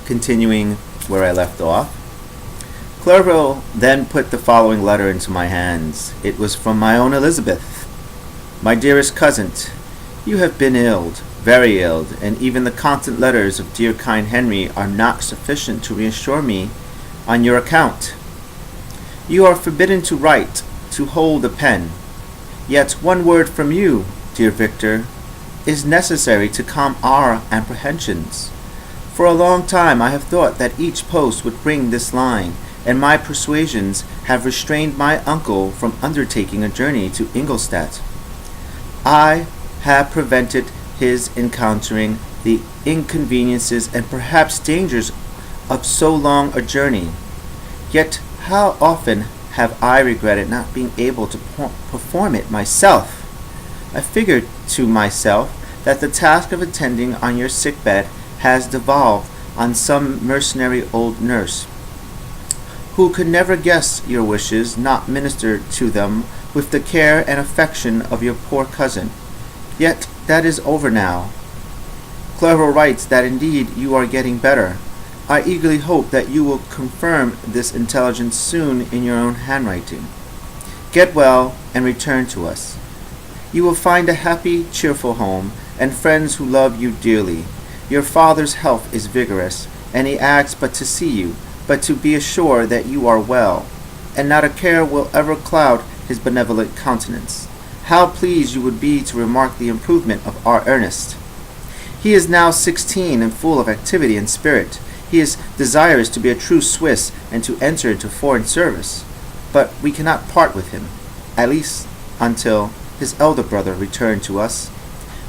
continuing where I left off. Clerval then put the following letter into my hands. It was from my own Elizabeth. My dearest cousin, you have been ill, very ill, and even the constant letters of dear kind Henry are not sufficient to reassure me on your account. You are forbidden to write, to hold a pen. Yet one word from you, dear Victor, is necessary to calm our apprehensions. For a long time I have thought that each post would bring this line, and my persuasions have restrained my uncle from undertaking a journey to Ingolstadt. I have prevented his encountering the inconveniences and perhaps dangers of so long a journey. Yet how often have I regretted not being able to perform it myself. I figured to myself that the task of attending on your sick bed has devolved on some mercenary old nurse, who could never guess your wishes, not minister to them with the care and affection of your poor cousin. Yet that is over now. Clerval writes that indeed you are getting better. I eagerly hope that you will confirm this intelligence soon in your own handwriting. Get well and return to us. You will find a happy, cheerful home, and friends who love you dearly. Your father's health is vigorous, and he asks but to see you, but to be assured that you are well, and not a care will ever cloud his benevolent countenance. How pleased you would be to remark the improvement of our Ernest. He is now 16 and full of activity and spirit. He is desirous to be a true Swiss and to enter into foreign service, but we cannot part with him, at least until his elder brother return to us.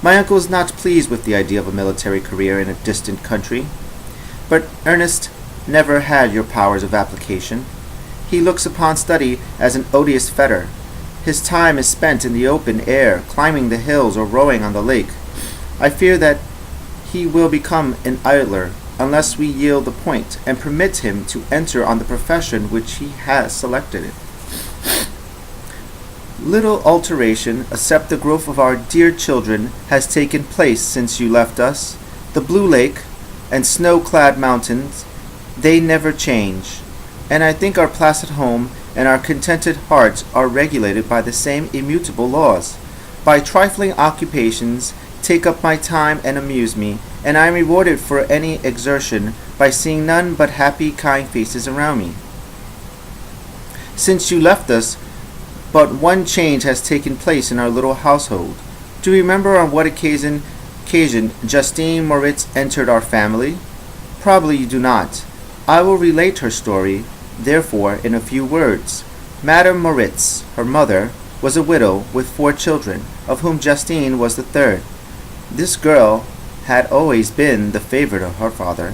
My uncle is not pleased with the idea of a military career in a distant country, but Ernest never had your powers of application. He looks upon study as an odious fetter. His time is spent in the open air, climbing the hills or rowing on the lake. I fear that he will become an idler unless we yield the point and permit him to enter on the profession which he has selected. Little alteration, except the growth of our dear children, has taken place since you left us. The blue lake and snow-clad mountains, they never change, and I think our placid home and our contented hearts are regulated by the same immutable laws. By trifling occupations take up my time and amuse me, and I am rewarded for any exertion by seeing none but happy, kind faces around me. Since you left us, but one change has taken place in our little household. Do you remember on what occasion Justine Moritz entered our family? Probably you do not. I will relate her story, therefore, in a few words. Madame Moritz, her mother, was a widow with 4 children, of whom Justine was the third. This girl had always been the favorite of her father,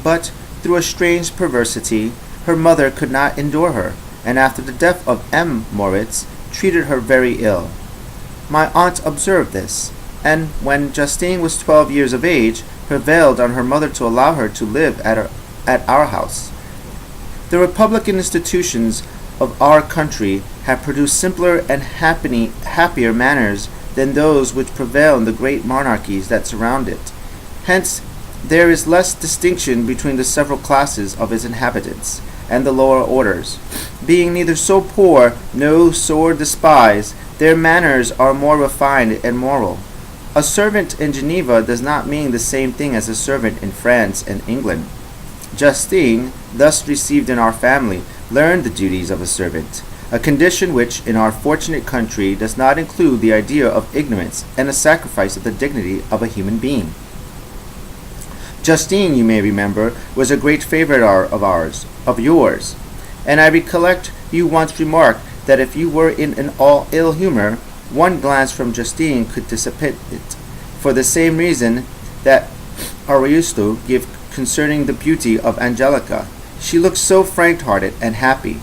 but through a strange perversity, her mother could not endure her, and after the death of M. Moritz, treated her very ill. My aunt observed this, and when Justine was 12 years of age, prevailed on her mother to allow her to live at our house. The republican institutions of our country have produced simpler and happier manners than those which prevail in the great monarchies that surround it. Hence, there is less distinction between the several classes of its inhabitants and the lower orders. Being neither so poor nor so despised, their manners are more refined and moral. A servant in Geneva does not mean the same thing as a servant in France and England. Justine, thus received in our family, learned the duties of a servant, a condition which, in our fortunate country, does not include the idea of ignorance and a sacrifice of the dignity of a human being. Justine, you may remember, was a great favorite of yours, and I recollect you once remarked that if you were in an ill humor, one glance from Justine could dissipate it, for the same reason that Ariosto gave concerning the beauty of Angelica. She looked so frank-hearted and happy.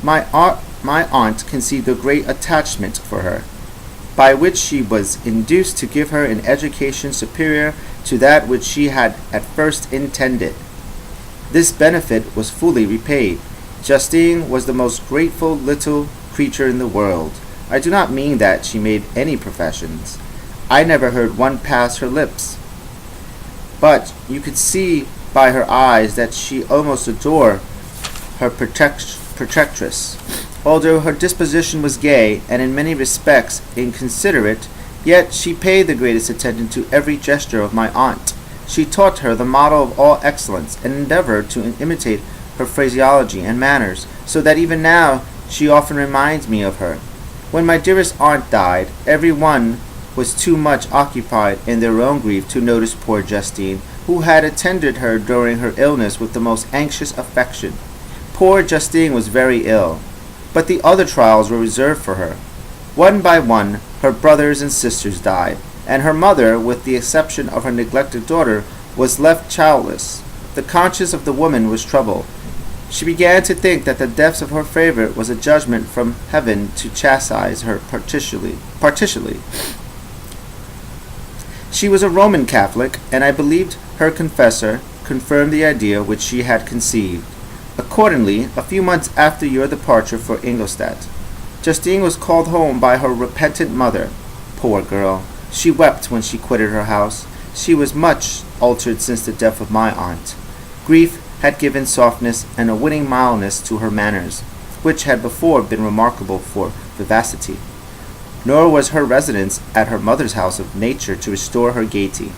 My aunt conceived a great attachment for her, by which she was induced to give her an education superior to that which she had at first intended. This benefit was fully repaid. Justine was the most grateful little creature in the world. I do not mean that she made any professions. I never heard one pass her lips. But you could see by her eyes that she almost adored her protectress. Although her disposition was gay, and in many respects inconsiderate, yet she paid the greatest attention to every gesture of my aunt. She taught her the model of all excellence, and endeavored to imitate her phraseology and manners, so that even now she often reminds me of her. When my dearest aunt died, every one was too much occupied in their own grief to notice poor Justine, who had attended her during her illness with the most anxious affection. Poor Justine was very ill, but the other trials were reserved for her. One by one, her brothers and sisters died, and her mother, with the exception of her neglected daughter, was left childless. The conscience of the woman was troubled. She began to think that the death of her favorite was a judgment from heaven to chastise her partially. She was a Roman Catholic, and I believed her confessor confirmed the idea which she had conceived. Accordingly, a few months after your departure for Ingolstadt, Justine was called home by her repentant mother. Poor girl! She wept when she quitted her house. She was much altered since the death of my aunt. Grief had given softness and a winning mildness to her manners, which had before been remarkable for vivacity. Nor was her residence at her mother's house of nature to restore her gaiety.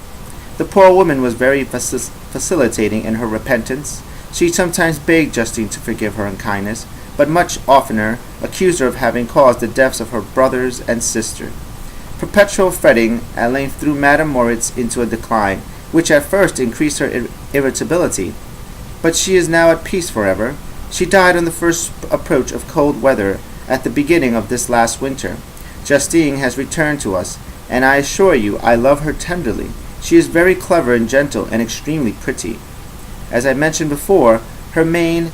The poor woman was very facilitating in her repentance. She sometimes begged Justine to forgive her unkindness, but much oftener accused her of having caused the deaths of her brothers and sister. Perpetual fretting at length threw Madame Moritz into a decline, which at first increased her irritability. But she is now at peace forever. She died on the first approach of cold weather at the beginning of this last winter. Justine has returned to us, and I assure you I love her tenderly. She is very clever and gentle and extremely pretty. As I mentioned before, her mien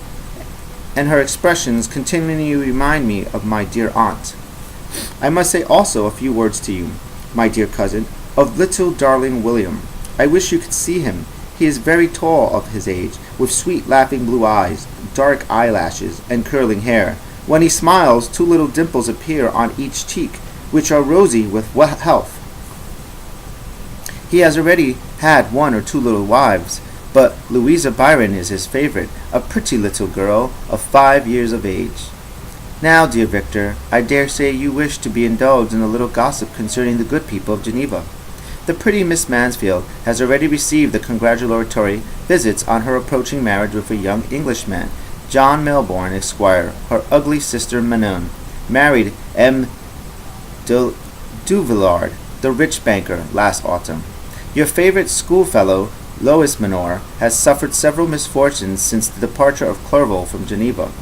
and her expressions continually remind me of my dear aunt. I must say also a few words to you, my dear cousin, of little darling William. I wish you could see him. He is very tall of his age, with sweet laughing blue eyes, dark eyelashes, and curling hair. When he smiles, 2 little dimples appear on each cheek, which are rosy with health. He has already had 1 or 2 little wives, but Louisa Byron is his favorite, a pretty little girl of 5 years of age. Now, dear Victor, I dare say you wish to be indulged in a little gossip concerning the good people of Geneva. The pretty Miss Mansfield has already received the congratulatory visits on her approaching marriage with a young Englishman, John Melbourne, Esquire. Her ugly sister Manon married M. Duvillard, the rich banker, last autumn. Your favorite schoolfellow, Lois Manor, has suffered several misfortunes since the departure of Clerval from Geneva,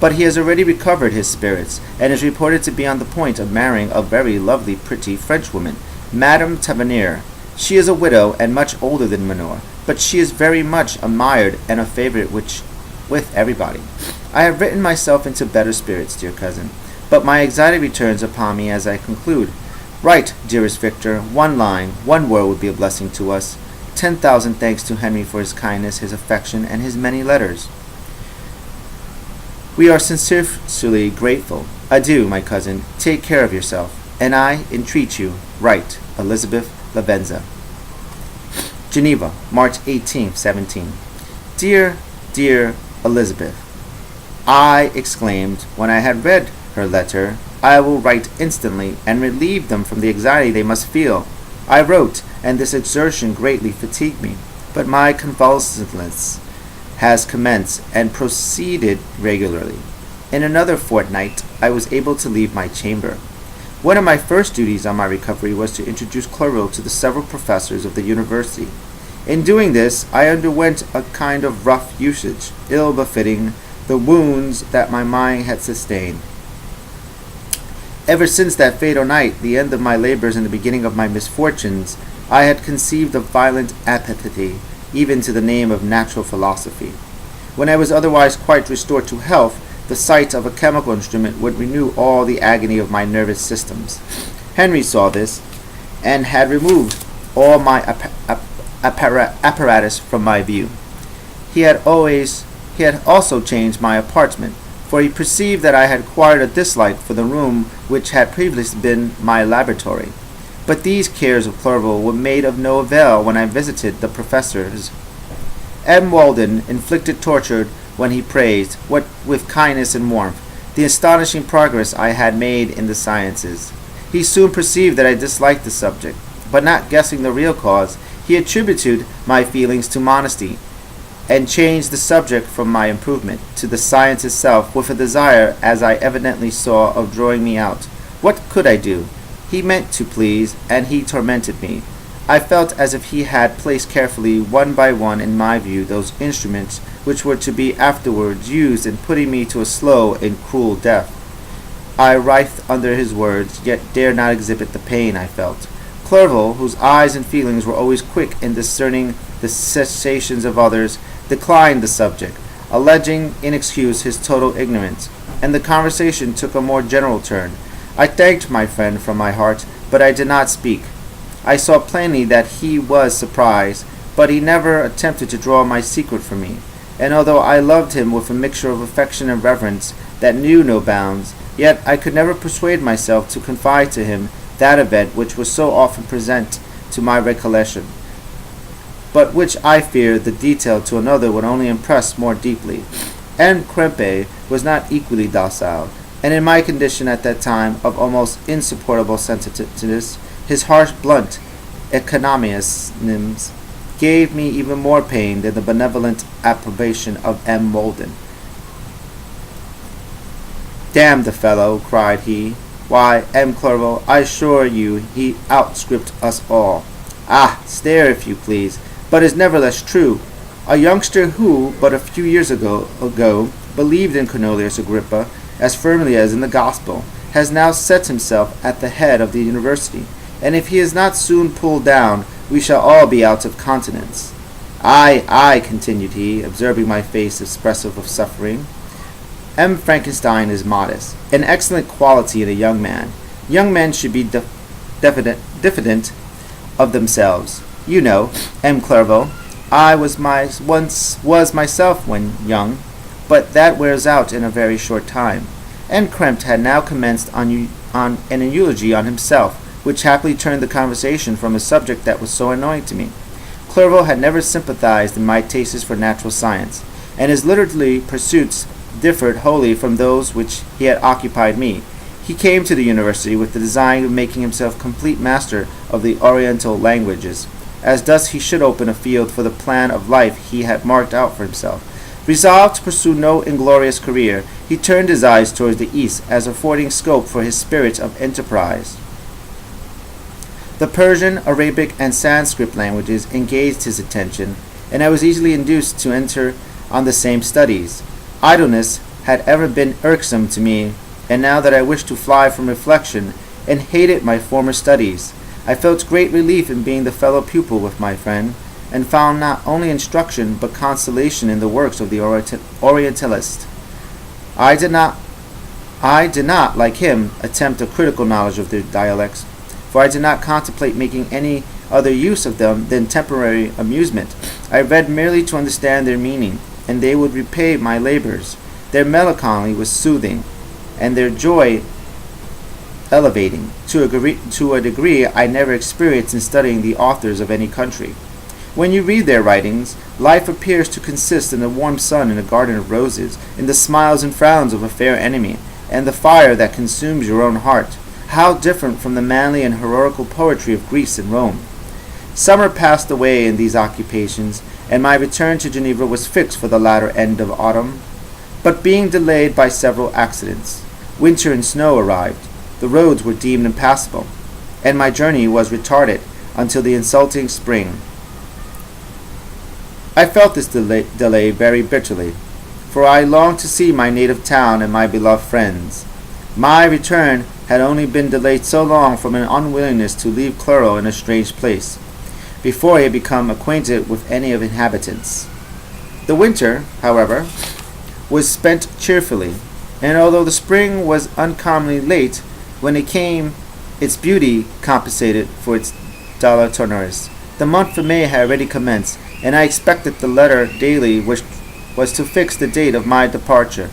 but he has already recovered his spirits, and is reported to be on the point of marrying a very lovely, pretty Frenchwoman, Madame Tavernier. She is a widow and much older than Manor, but she is very much admired and a favorite with everybody. I have written myself into better spirits, dear cousin, but my anxiety returns upon me as I conclude. Write, dearest Victor, 1 line, 1 word would be a blessing to us. 10,000 thanks to Henry for his kindness, his affection, and his many letters. We are sincerely grateful. Adieu, my cousin. Take care of yourself, and I entreat you, write. Elizabeth Lavenza. Geneva, March 18, 17. Dear, dear Elizabeth, I exclaimed when I had read her letter, I will write instantly and relieve them from the anxiety they must feel. I wrote, and this exertion greatly fatigued me, but my convalescence has commenced and proceeded regularly. In another fortnight, I was able to leave my chamber. One of my first duties on my recovery was to introduce Clerval to the several professors of the university. In doing this, I underwent a kind of rough usage, ill befitting the wounds that my mind had sustained. Ever since that fatal night, the end of my labors and the beginning of my misfortunes, I had conceived a violent antipathy, even to the name of natural philosophy. When I was otherwise quite restored to health, the sight of a chemical instrument would renew all the agony of my nervous systems. Henry saw this, and had removed all my apparatus from my view. He had also changed my apartment, for he perceived that I had acquired a dislike for the room which had previously been my laboratory. But these cares of Clerval were made of no avail when I visited the professors. M. Walden inflicted torture when he praised, what with kindness and warmth, the astonishing progress I had made in the sciences. He soon perceived that I disliked the subject, but not guessing the real cause, he attributed my feelings to modesty, and changed the subject from my improvement to the science itself with a desire, as I evidently saw, of drawing me out. What could I do? He meant to please, and he tormented me. I felt as if he had placed carefully, one by one, in my view, those instruments which were to be afterwards used in putting me to a slow and cruel death. I writhed under his words, yet dared not exhibit the pain I felt. Clerval, whose eyes and feelings were always quick in discerning the sensations of others, declined the subject, alleging in excuse his total ignorance, and the conversation took a more general turn. I thanked my friend from my heart, but I did not speak. I saw plainly that he was surprised, but he never attempted to draw my secret from me, and although I loved him with a mixture of affection and reverence that knew no bounds, yet I could never persuade myself to confide to him that event which was so often present to my recollection, but which I feared the detail to another would only impress more deeply. M. Krempe was not equally docile, and in my condition at that time of almost insupportable sensitiveness, his harsh, blunt economisms gave me even more pain than the benevolent approbation of M. Walden. "Damn the fellow!" cried he. "Why, M. Clerval, I assure you he outstripped us all. Ah, stare if you please, but is nevertheless true. A youngster who, but a few years ago believed in Cornelius Agrippa as firmly as in the gospel, has now set himself at the head of the university, and if he is not soon pulled down, we shall all be out of countenance. Ay, ay, continued he, observing my face expressive of suffering, M. Frankenstein is modest, an excellent quality in a young man. Young men should be diffident of themselves. You know, M. Clerval, I was myself when young, but that wears out in a very short time." And Krempt had now commenced on an eulogy on himself, which happily turned the conversation from a subject that was so annoying to me. Clerval had never sympathized in my tastes for natural science, and his literary pursuits differed wholly from those which he had occupied me. He came to the university with the design of making himself complete master of the Oriental languages, as thus he should open a field for the plan of life he had marked out for himself. Resolved to pursue no inglorious career, he turned his eyes towards the east as affording scope for his spirit of enterprise. The Persian, Arabic, and Sanskrit languages engaged his attention, and I was easily induced to enter on the same studies. Idleness had ever been irksome to me, and now that I wished to fly from reflection and hated my former studies, I felt great relief in being the fellow pupil with my friend, and found not only instruction but consolation in the works of the Orientalist. I did not, like him, attempt a critical knowledge of their dialects, for I did not contemplate making any other use of them than temporary amusement. I read merely to understand their meaning, and they would repay my labors. Their melancholy was soothing, and their joy elevating, to a degree I never experienced in studying the authors of any country. When you read their writings, life appears to consist in the warm sun in a garden of roses, in the smiles and frowns of a fair enemy, and the fire that consumes your own heart. How different from the manly and heroical poetry of Greece and Rome! Summer passed away in these occupations, and my return to Geneva was fixed for the latter end of autumn, but being delayed by several accidents. Winter and snow arrived, the roads were deemed impassable, and my journey was retarded until the insulting spring. I felt this delay very bitterly, for I longed to see my native town and my beloved friends. My return had only been delayed so long from an unwillingness to leave Clero in a strange place, before he had become acquainted with any of its inhabitants. The winter, however, was spent cheerfully, and although the spring was uncommonly late, when it came, its beauty compensated for its dilatoriness. The month of May had already commenced, and I expected the letter daily which was to fix the date of my departure,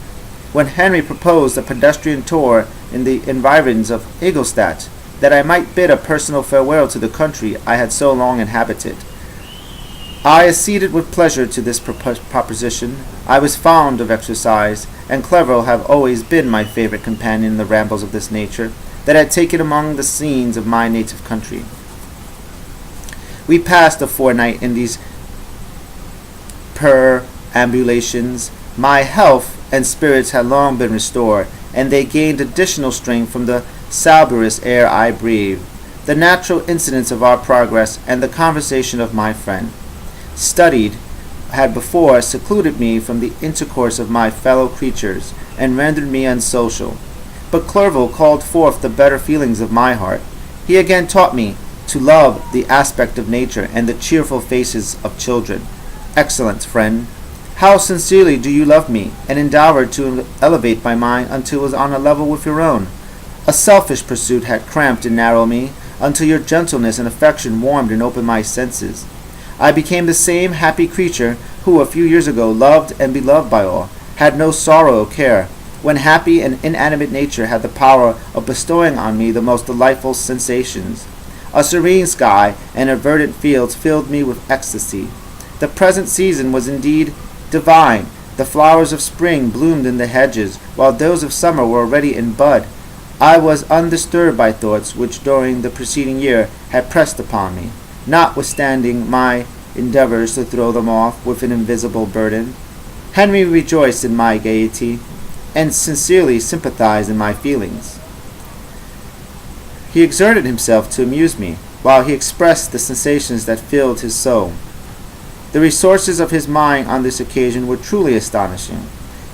when Henry proposed a pedestrian tour in the environs of Ingolstadt, that I might bid a personal farewell to the country I had so long inhabited. I acceded with pleasure to this proposition. I was fond of exercise, and Clerval have always been my favorite companion in the rambles of this nature that had taken among the scenes of my native country. We passed a fortnight in these perambulations. My health and spirits had long been restored, and they gained additional strength from the salubrious air I breathed, the natural incidents of our progress, and the conversation of my friend. Studied had before secluded me from the intercourse of my fellow creatures, and rendered me unsocial. But Clerval called forth the better feelings of my heart. He again taught me to love the aspect of nature and the cheerful faces of children. Excellent friend, how sincerely do you love me, and endeavor to elevate my mind until it was on a level with your own. A selfish pursuit had cramped and narrowed me, until your gentleness and affection warmed and opened my senses. I became the same happy creature who a few years ago loved and beloved by all, had no sorrow or care, when happy and inanimate nature had the power of bestowing on me the most delightful sensations. A serene sky and verdant fields filled me with ecstasy. The present season was indeed divine. The flowers of spring bloomed in the hedges, while those of summer were already in bud. I was undisturbed by thoughts which during the preceding year had pressed upon me, notwithstanding my endeavors to throw them off with an invisible burden. Henry rejoiced in my gaiety, and sincerely sympathized in my feelings. He exerted himself to amuse me, while he expressed the sensations that filled his soul. The resources of his mind on this occasion were truly astonishing.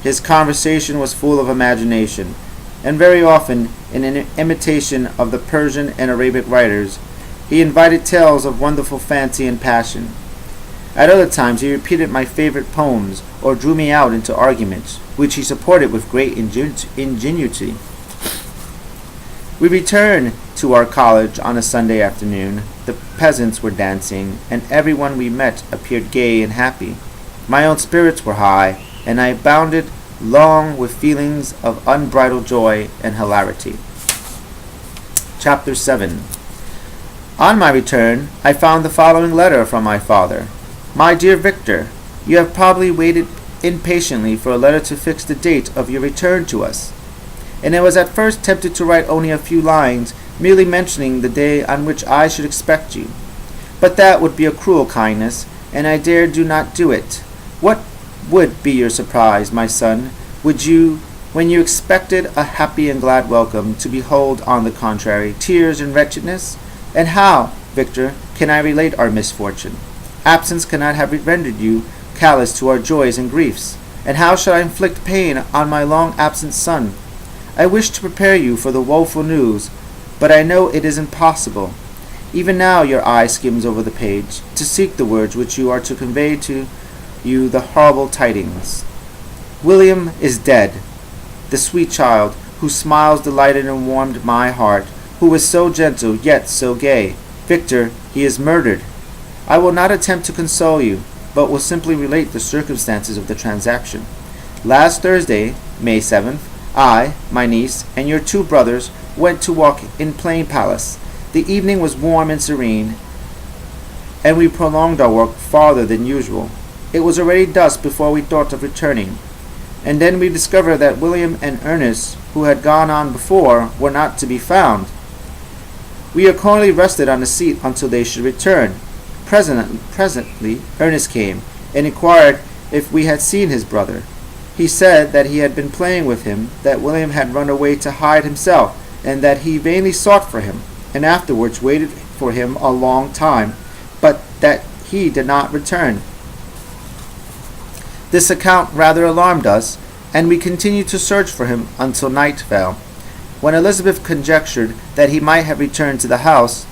His conversation was full of imagination, and very often, in an imitation of the Persian and Arabic writers, he invited tales of wonderful fancy and passion. At other times he repeated my favorite poems, or drew me out into arguments, which he supported with great ingenuity. We returned to our college on a Sunday afternoon. The peasants were dancing, and everyone we met appeared gay and happy. My own spirits were high, and I bounded long with feelings of unbridled joy and hilarity. Chapter 7. On my return, I found the following letter from my father. My dear Victor, you have probably waited impatiently for a letter to fix the date of your return to us, and I was at first tempted to write only a few lines, merely mentioning the day on which I should expect you. But that would be a cruel kindness, and I dare do not do it. What would be your surprise, my son, when you expected a happy and glad welcome, to behold, on the contrary, tears and wretchedness? And how, Victor, can I relate our misfortune? Absence cannot have rendered you callous to our joys and griefs. And how shall I inflict pain on my long-absent son? I wish to prepare you for the woeful news, but I know it is impossible. Even now your eye skims over the page, to seek the words which you are to convey to you the horrible tidings. William is dead, the sweet child, whose smiles delighted and warmed my heart, who was so gentle, yet so gay. Victor, he is murdered. I will not attempt to console you, but will simply relate the circumstances of the transaction. Last Thursday, May 7th, I, my niece, and your 2 brothers went to walk in Plain Palace. The evening was warm and serene, and we prolonged our walk farther than usual. It was already dusk before we thought of returning, and then we discovered that William and Ernest, who had gone on before, were not to be found. We accordingly rested on the seat until they should return. Presently, Ernest came, and inquired if we had seen his brother. He said that he had been playing with him, that William had run away to hide himself, and that he vainly sought for him, and afterwards waited for him a long time, but that he did not return. This account rather alarmed us, and we continued to search for him until night fell. When Elizabeth conjectured that he might have returned to the house,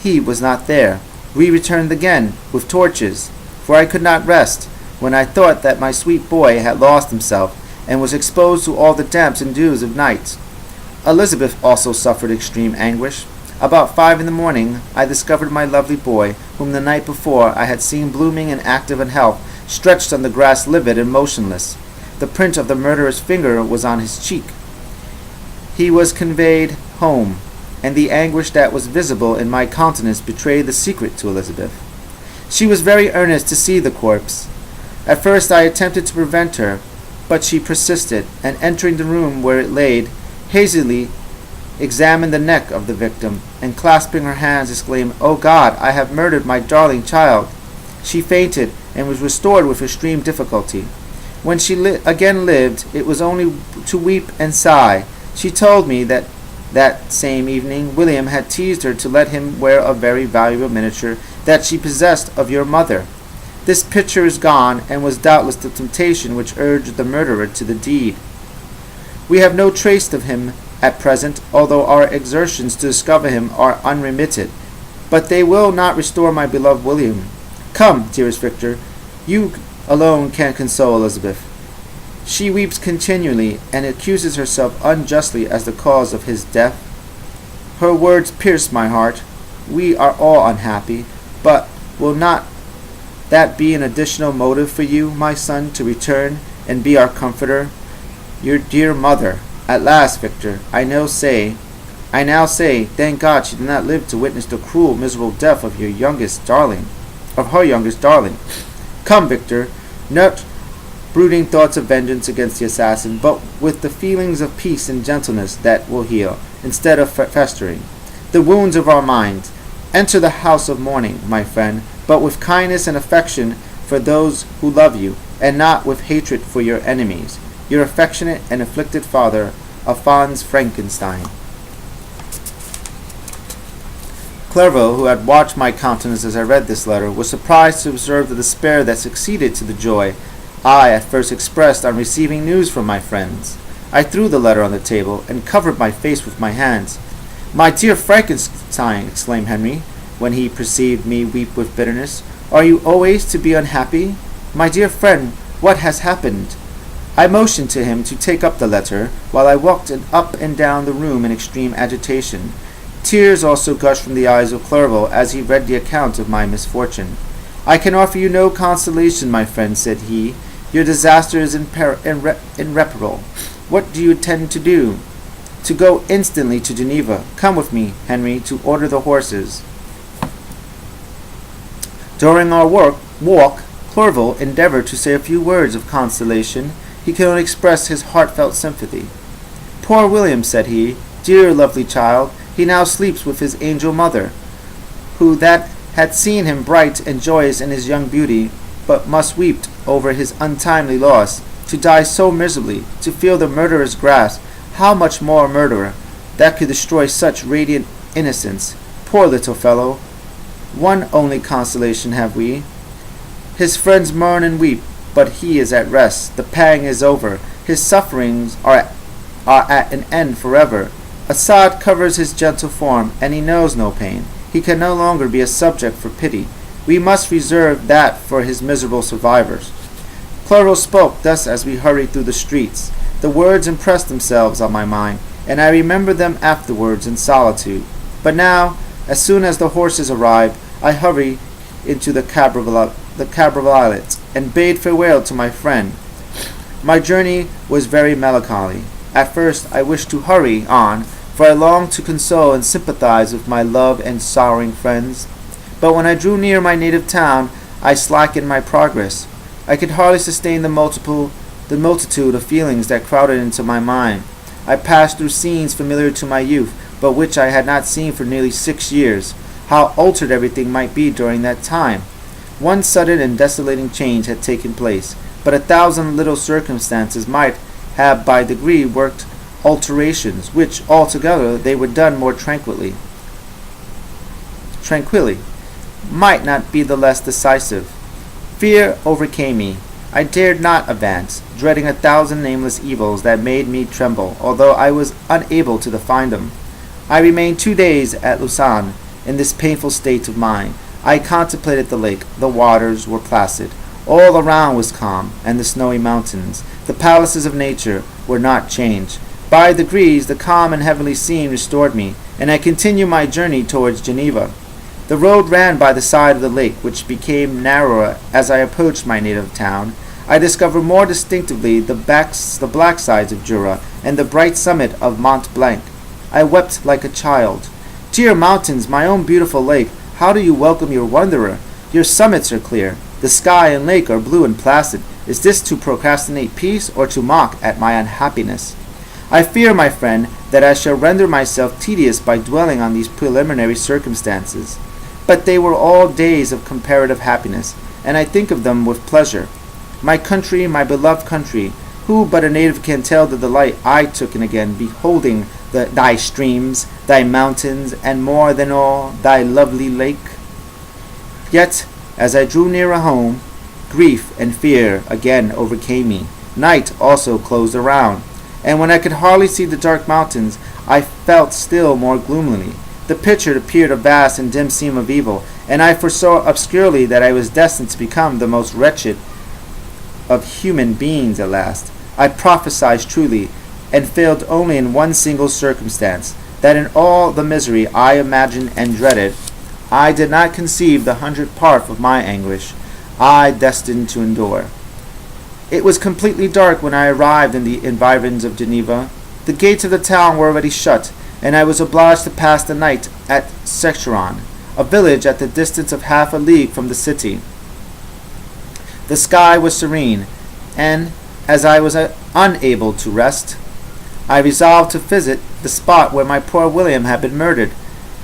he was not there. We returned again, with torches, for I could not rest, when I thought that my sweet boy had lost himself, and was exposed to all the damps and dews of night. Elizabeth also suffered extreme anguish. About 5 in the morning, I discovered my lovely boy, whom the night before I had seen blooming and active in health, stretched on the grass livid and motionless. The print of the murderer's finger was on his cheek. He was conveyed home, and the anguish that was visible in my countenance betrayed the secret to Elizabeth. She was very earnest to see the corpse. At first I attempted to prevent her, but she persisted, and entering the room where it laid, hazily examined the neck of the victim, and clasping her hands exclaimed, "O God, I have murdered my darling child!" She fainted, and was restored with extreme difficulty. When she again lived, it was only to weep and sigh. She told me that same evening William had teased her to let him wear a very valuable miniature that she possessed of your mother. This picture is gone, and was doubtless the temptation which urged the murderer to the deed. We have no trace of him at present, although our exertions to discover him are unremitted. But they will not restore my beloved William. Come, dearest Victor, you alone can console Elizabeth. She weeps continually, and accuses herself unjustly as the cause of his death. Her words pierce my heart. We are all unhappy, but will not that be an additional motive for you, my son, to return and be our comforter? Your dear mother, at last, Victor, I now say, thank God she did not live to witness the cruel, miserable death of her youngest darling. Come, Victor, not brooding thoughts of vengeance against the assassin, but with the feelings of peace and gentleness that will heal, instead of festering, the wounds of our minds. Enter the house of mourning, my friend, but with kindness and affection for those who love you, and not with hatred for your enemies. Your affectionate and afflicted father, Shelly Frankenstein. Clerval, who had watched my countenance as I read this letter, was surprised to observe the despair that succeeded to the joy I at first expressed on receiving news from my friends. I threw the letter on the table, and covered my face with my hands. "My dear Frankenstein," exclaimed Henry, when he perceived me weep with bitterness, "are you always to be unhappy? My dear friend, what has happened?" I motioned to him to take up the letter, while I walked up and down the room in extreme agitation. Tears also gushed from the eyes of Clerval as he read the account of my misfortune. "I can offer you no consolation, my friend," said he. "Your disaster is irreparable. What do you intend to do?" "To go instantly to Geneva. Come with me, Henry, to order the horses." During our walk, Clerval endeavored to say a few words of consolation. He could only express his heartfelt sympathy. "Poor William," said he, "dear lovely child, he now sleeps with his angel mother, who that had seen him bright and joyous in his young beauty, but must weep over his untimely loss. To die so miserably, to feel the murderer's grasp, how much more a murderer that could destroy such radiant innocence? Poor little fellow! One only consolation have we. His friends mourn and weep, but he is at rest. The pang is over. His sufferings are at an end forever. A sod covers his gentle form, and he knows no pain. He can no longer be a subject for pity. We must reserve that for his miserable survivors." Clerval spoke thus as we hurried through the streets. The words impressed themselves on my mind, and I remembered them afterwards in solitude. But now, as soon as the horses arrived, I hurried into the cabriolet, and bade farewell to my friend. My journey was very melancholy. At first I wished to hurry on, for I longed to console and sympathize with my loved and sorrowing friends. But when I drew near my native town, I slackened my progress. I could hardly sustain the multitude of feelings that crowded into my mind. I passed through scenes familiar to my youth, but which I had not seen for nearly 6 years. How altered everything might be during that time! One sudden and desolating change had taken place, but 1,000 little circumstances might have by degree worked alterations, which altogether they were done more tranquilly, might not be the less decisive. Fear overcame me. I dared not advance, dreading 1,000 nameless evils that made me tremble, although I was unable to define them. I remained 2 days at Lausanne in this painful state of mind. I contemplated the lake. The waters were placid. All around was calm, and the snowy mountains, the palaces of nature, were not changed. By degrees the calm and heavenly scene restored me, and I continued my journey towards Geneva. The road ran by the side of the lake, which became narrower as I approached my native town. I discovered more distinctively the black sides of Jura and the bright summit of Mont Blanc. I wept like a child. "Dear mountains, my own beautiful lake, how do you welcome your wanderer? Your summits are clear. The sky and lake are blue and placid. Is this to procrastinate peace, or to mock at my unhappiness? I fear, my friend, that I shall render myself tedious by dwelling on these preliminary circumstances. But they were all days of comparative happiness, and I think of them with pleasure. My country, my beloved country, who but a native can tell the delight I took in again beholding thy streams, thy mountains, and more than all, thy lovely lake? Yet, as I drew nearer home, grief and fear again overcame me. Night also closed around, and when I could hardly see the dark mountains, I felt still more gloomily. The picture appeared a vast and dim scene of evil, and I foresaw obscurely that I was destined to become the most wretched of human beings at last. I prophesied truly, and failed only in one single circumstance, that in all the misery I imagined and dreaded, I did not conceive the 100th part of my anguish, I destined to endure. It was completely dark when I arrived in the environs of Geneva. The gates of the town were already shut, and I was obliged to pass the night at Secheron, a village at the distance of half a league from the city. The sky was serene, and, as I was unable to rest, I resolved to visit the spot where my poor William had been murdered.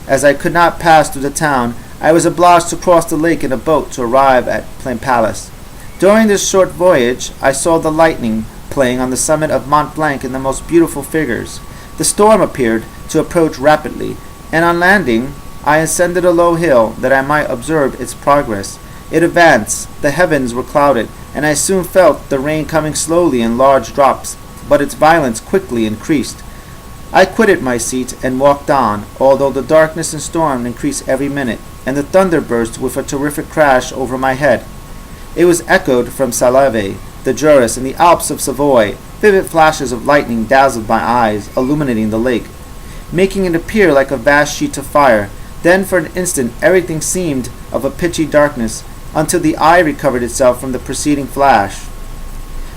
As I could not pass through the town, I was obliged to cross the lake in a boat to arrive at Plain Palace. During this short voyage, I saw the lightning playing on the summit of Mont Blanc in the most beautiful figures. The storm appeared to approach rapidly, and on landing, I ascended a low hill that I might observe its progress. It advanced, the heavens were clouded, and I soon felt the rain coming slowly in large drops, but its violence quickly increased. I quitted my seat and walked on, although the darkness and storm increased every minute, and the thunder burst with a terrific crash over my head. It was echoed from Saleve, the Jura, and the Alps of Savoy. Vivid flashes of lightning dazzled my eyes, illuminating the lake, making it appear like a vast sheet of fire. Then for an instant everything seemed of a pitchy darkness, until the eye recovered itself from the preceding flash.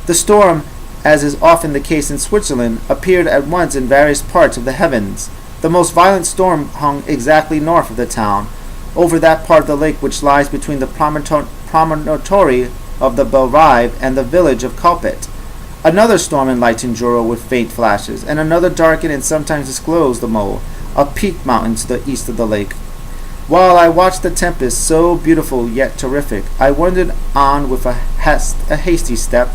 The storm, as is often the case in Switzerland, appeared at once in various parts of the heavens. The most violent storm hung exactly north of the town, over that part of the lake which lies between the promontory of the Belrive and the village of Culpet. Another storm enlightened Jura with faint flashes, and another darkened and sometimes disclosed the mole, a peaked mountain to the east of the lake. While I watched the tempest, so beautiful yet terrific, I wandered on with a hasty step.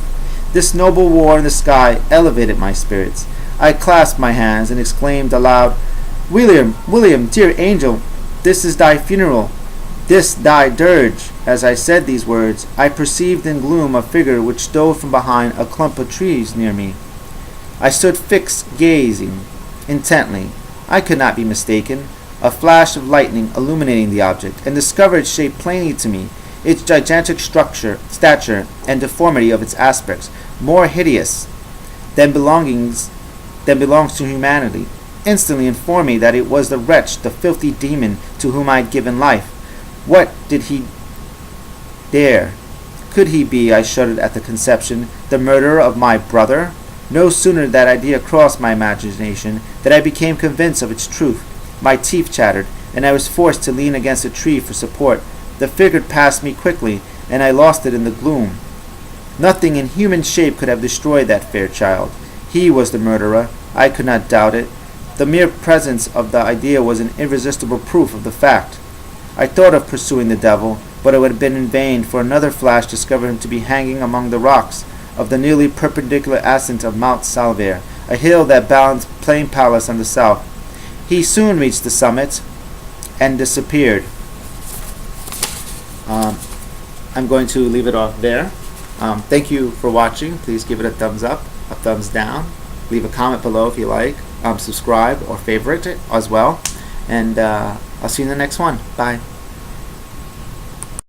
This noble war in the sky elevated my spirits. I clasped my hands and exclaimed aloud, William, William, dear angel, this is thy funeral, this thy dirge. As I said these words, I perceived in gloom a figure which stole from behind a clump of trees near me. I stood fixed, gazing intently. I could not be mistaken. A flash of lightning illuminating the object, and discovered its shape plainly to me, its gigantic stature, and deformity of its aspects, more hideous than belongs to humanity, instantly informed me that it was the wretch, the filthy demon, to whom I had given life. What did he dare? Could he be, I shuddered at the conception, the murderer of my brother? No sooner did that idea cross my imagination than I became convinced of its truth. My teeth chattered, and I was forced to lean against a tree for support. The figure passed me quickly, and I lost it in the gloom. Nothing in human shape could have destroyed that fair child. He was the murderer. I could not doubt it. The mere presence of the idea was an irresistible proof of the fact. I thought of pursuing the devil, but it would have been in vain, for another flash discovered him to be hanging among the rocks of the nearly perpendicular ascent of Mount Salver, a hill that bounds Plain Palace on the south. He soon reached the summit and disappeared. I'm going to leave it off there. Thank you for watching. Please give it a thumbs up, a thumbs down. Leave a comment below if you like. Subscribe or favorite it as well. And I'll see you in the next one. Bye.